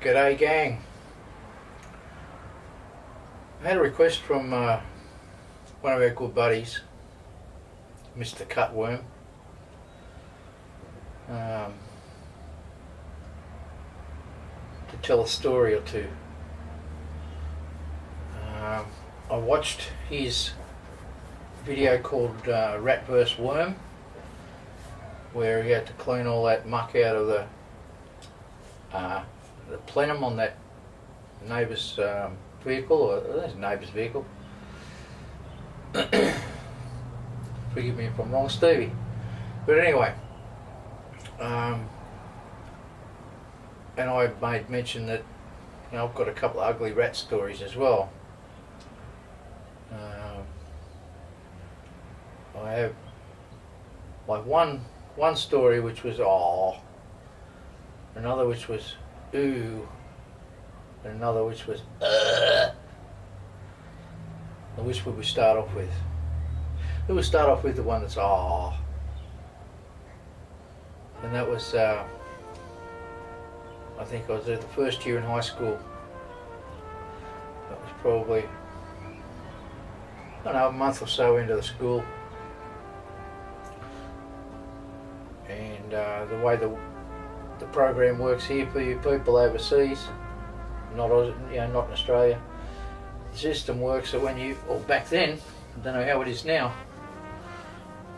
G'day gang. I had a request from one of our good buddies, Mr. Cutworm, to tell a story or two. I watched his video called Rat vs. Worm, where he had to clean all that muck out of the plenum on that neighbour's vehicle, or that's neighbour's vehicle. Forgive me if I'm wrong, Stevie. But anyway, and I made mention that I've got a couple of ugly rat stories as well. I have like one story which was another which was ooh, and another which was which would we start off with? We would start off with the one that's and that was I think I was at the first year in high school. That was probably, I don't know, a month or so into the school, and the way the program works here for you people overseas, not in Australia, the system works that when you, or back then, I don't know how it is now,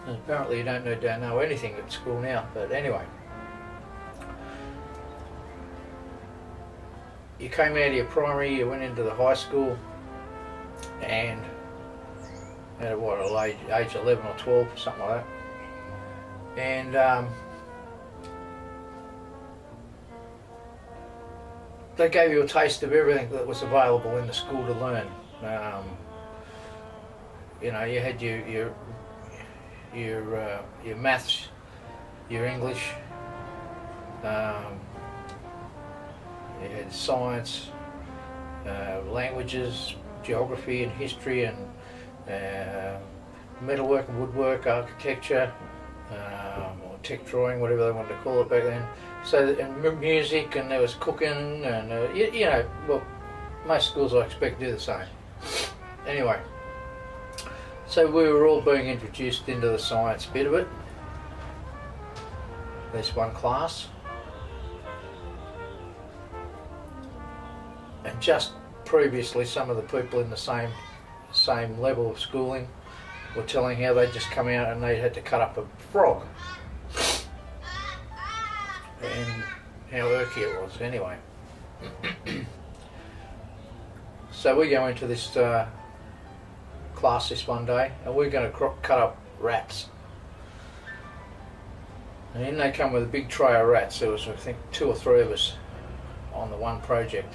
and apparently you don't know anything at school now, but anyway, you came out of your primary, you went into the high school, and at what, age 11 or 12, something like that, and they gave you a taste of everything that was available in the school to learn. You had your maths, your English, you had science, languages, geography and history, and metalwork and woodwork, architecture, or tech drawing, whatever they wanted to call it back then. So, and music, and there was cooking, and well, most schools I expect do the same. Anyway, so we were all being introduced into the science bit of it. There's one class, and just previously some of the people in the same level of schooling were telling how they'd just come out and they had to cut up a frog, and how irky it was. Anyway, so we go into this class this one day, and we're going to cut up rats, and in they come with a big tray of rats. There was, I think, 2 or 3 of us on the one project,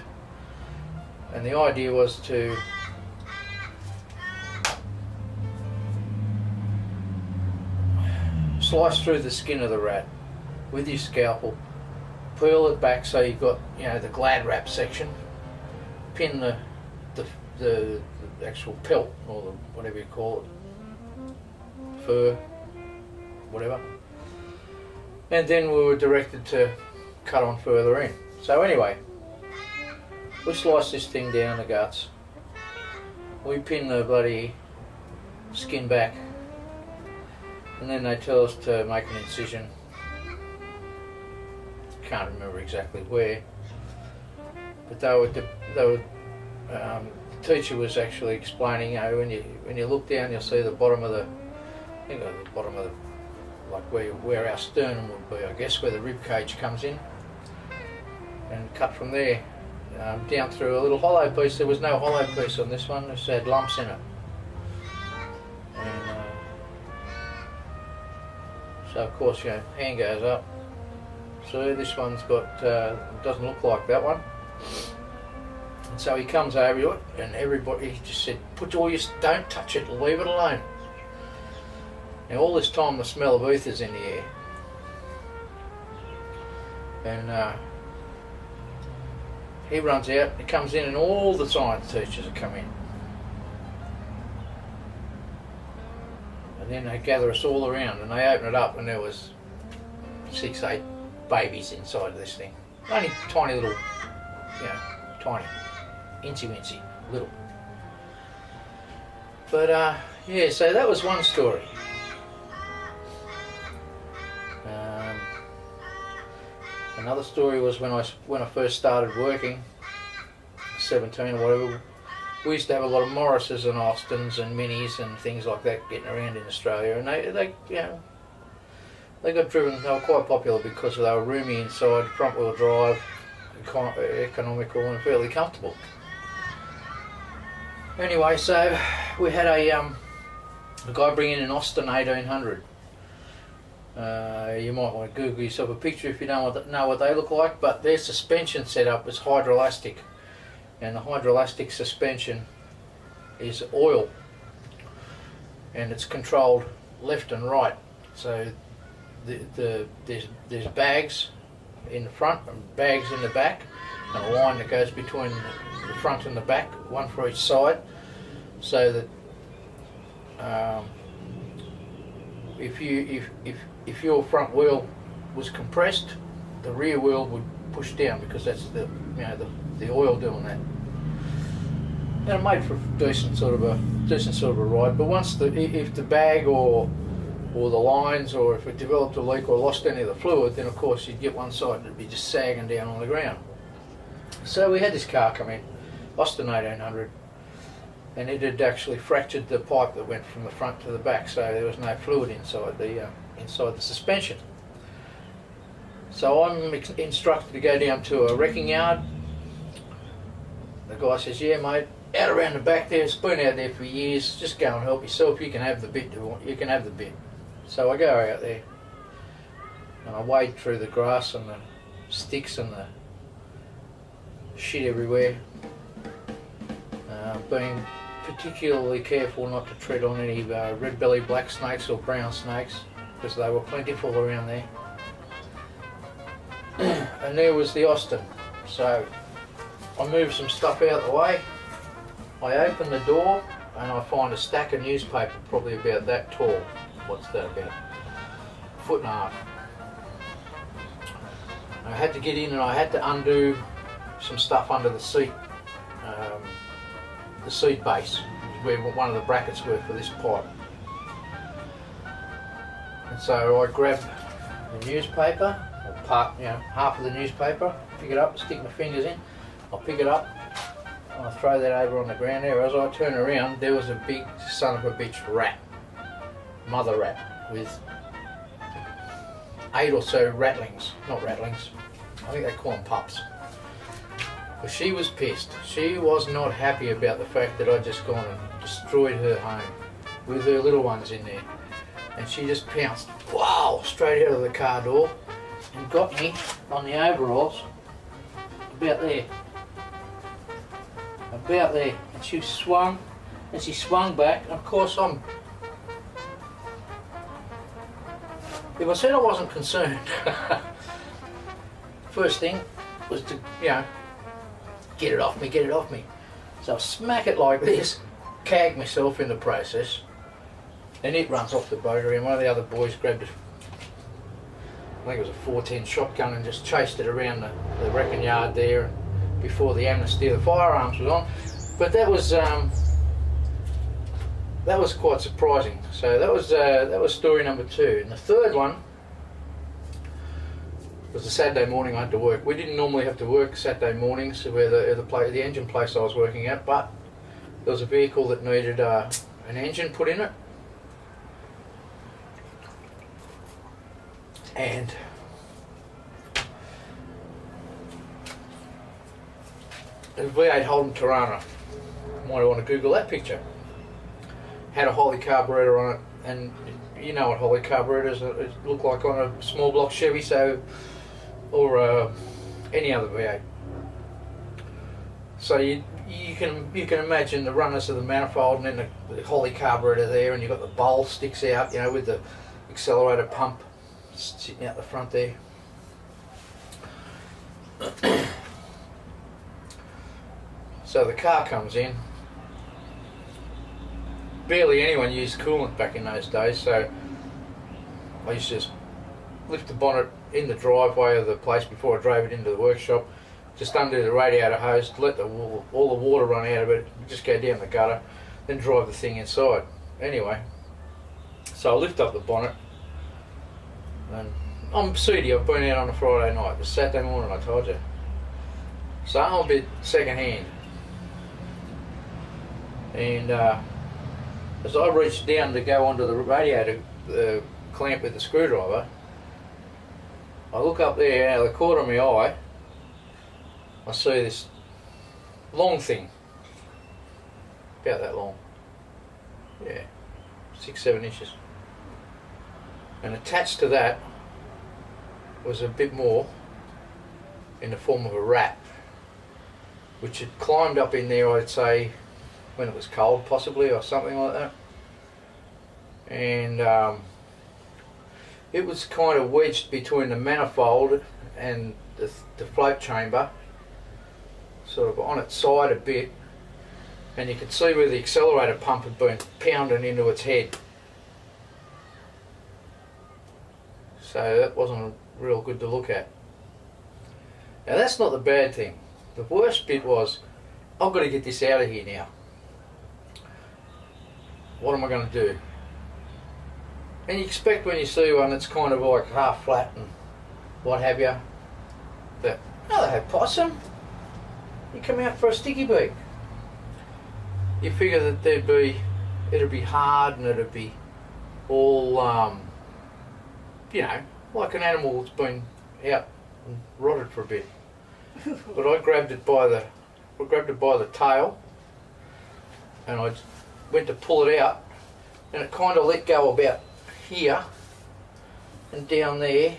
and the idea was to slice through the skin of the rat with your scalpel, peel it back so you've got the glad wrap section, pin the actual pelt, or whatever you call it, fur, whatever, and then we were directed to cut on further in. So anyway, we slice this thing down the guts, we pin the bloody skin back, and then they tell us to make an incision. Can't remember exactly where, but the teacher was actually explaining, when you look down, you'll see the bottom of the like where our sternum would be, I guess, where the rib cage comes in, and cut from there down through a little hollow piece. There was no hollow piece on this one; it just had lumps in it, and so of course, hand goes up. So this one's got, doesn't look like that one. And so he comes over to it, and everybody just said, don't touch it, leave it alone. Now all this time the smell of ether's in the air. And he runs out, he comes in, and all the science teachers have come in. And then they gather us all around, and they open it up, and there was 6, 8 babies inside this thing. Only tiny little tiny, incy-wincy, little. But yeah, so that was one story. Another story was when I first started working, 17 or whatever. We used to have a lot of Morrises and Austins and Minis and things like that getting around in Australia, and they got driven. They were quite popular because they were roomy inside, front wheel drive, economical and fairly comfortable. Anyway, so we had a guy bring in an Austin 1800. You might want to Google yourself a picture if you don't know what they look like, but their suspension setup is hydroelastic, and the hydroelastic suspension is oil, and it's controlled left and right. So there's bags in the front and bags in the back, and a line that goes between the front and the back, one for each side, so that if your front wheel was compressed, the rear wheel would push down, because that's the oil doing that. And it made for a decent sort of a ride. But once if the bag or the lines, or if it developed a leak or lost any of the fluid, then of course you'd get one side and it'd be just sagging down on the ground. So we had this car come in, Austin 1800, and it had actually fractured the pipe that went from the front to the back, so there was no fluid inside the suspension. So I'm instructed to go down to a wrecking yard. The guy says, "Yeah, mate, out around the back there, it's been out there for years, just go and help yourself, you can have the bit you can have the bit." So I go out there and I wade through the grass and the sticks and the shit everywhere, being particularly careful not to tread on any red-bellied black snakes or brown snakes, because they were plentiful around there. And there was the Austin. So I moved some stuff out of the way, I open the door, and I find a stack of newspaper probably about that tall. What's that, about a foot and a half. I had to get in and I had to undo some stuff under the seat base, where one of the brackets were for this pipe. And so I grabbed the newspaper, half of the newspaper, pick it up, stick my fingers in, I'll pick it up, and I throw that over on the ground there. As I turn around, there was a big son of a bitch rat, mother rat, with 8 or so rattlings, not rattlings, I think they call them pups. But she was pissed. She was not happy about the fact that I'd just gone and destroyed her home with her little ones in there. And she just pounced, wow, straight out of the car door and got me on the overalls, about there. About there. And she swung back, and of course if I said I wasn't concerned, first thing was to, get it off me. So I smack it like this, cag myself in the process, and it runs off the boat, and one of the other boys grabbed it, I think it was a 410 shotgun, and just chased it around the wrecking yard there before the amnesty of the firearms was on. But that was quite surprising. So that was story number 2. And the third one was a Saturday morning I had to work. We didn't normally have to work Saturday mornings where the engine place I was working at, but there was a vehicle that needed an engine put in it. And a V8 Holden Tirana, you might want to Google that picture, had a Holley carburetor on it, and you know what Holley carburetors look like on a small block Chevy, or any other V8. So you can imagine the runners of the manifold, and then the Holley carburetor there, and you've got the bowl sticks out, with the accelerator pump sitting out the front there. So the car comes in. Barely anyone used coolant back in those days, so I used to just lift the bonnet in the driveway of the place before I drove it into the workshop, just undo the radiator hose, let all the water run out of it, just go down the gutter, then drive the thing inside. Anyway, so I lift up the bonnet, and I'm seedy. I've been out on a Friday night. It was Saturday morning, I told you. So I'm a bit second hand. And as I reached down to go onto the radiator clamp with the screwdriver, I look up there, out of the corner of my eye, I see this long thing, about that long, yeah, 6-7 inches, and attached to that was a bit more in the form of a rat, which had climbed up in there, I'd say, when it was cold possibly, or something like that, and it was kind of wedged between the manifold and the float chamber, sort of on its side a bit, and you could see where the accelerator pump had been pounding into its head. So that wasn't real good to look at. Now that's not the bad thing. The worst bit was, I've got to get this out of here now. What am I going to do? And you expect when you see one that's kind of like half flat and what have you, that, oh, they have possum. You come out for a sticky beak. You figure that it'd be hard and it'd be all, you know, like an animal that's been out and rotted for a bit. But I grabbed it by the tail, and I went to pull it out, and it kind of let go about here and down there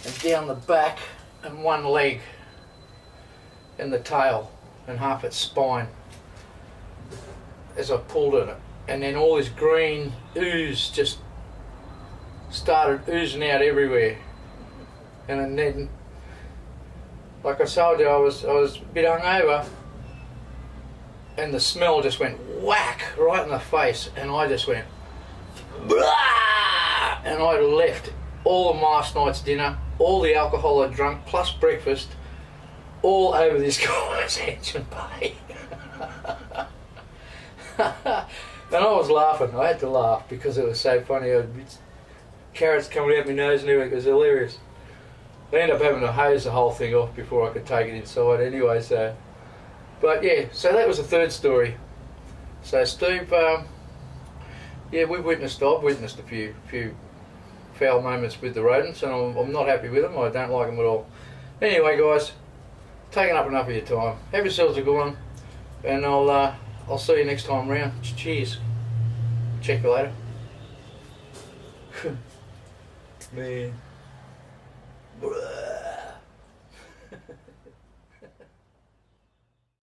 and down the back and one leg and the tail and half its spine as I pulled at it, and then all this green ooze just started oozing out everywhere. And then, like I told you, I was a bit hungover, and the smell just went whack right in the face, and I just went blah, and I left all of last night's dinner, all the alcohol I'd drunk, plus breakfast, all over this guy's engine bay. And I was laughing. I had to laugh because it was so funny. Carrots coming out my nose and everything. It was hilarious. I ended up having to hose the whole thing off before I could take it inside anyway. So, but yeah, so that was the third story. So Steve, yeah, I've witnessed a few foul moments with the rodents, and I'm not happy with them. I don't like them at all. Anyway, guys, taking up enough of your time. Have yourselves a good one, and I'll see you next time round. Cheers. Check you later. Man.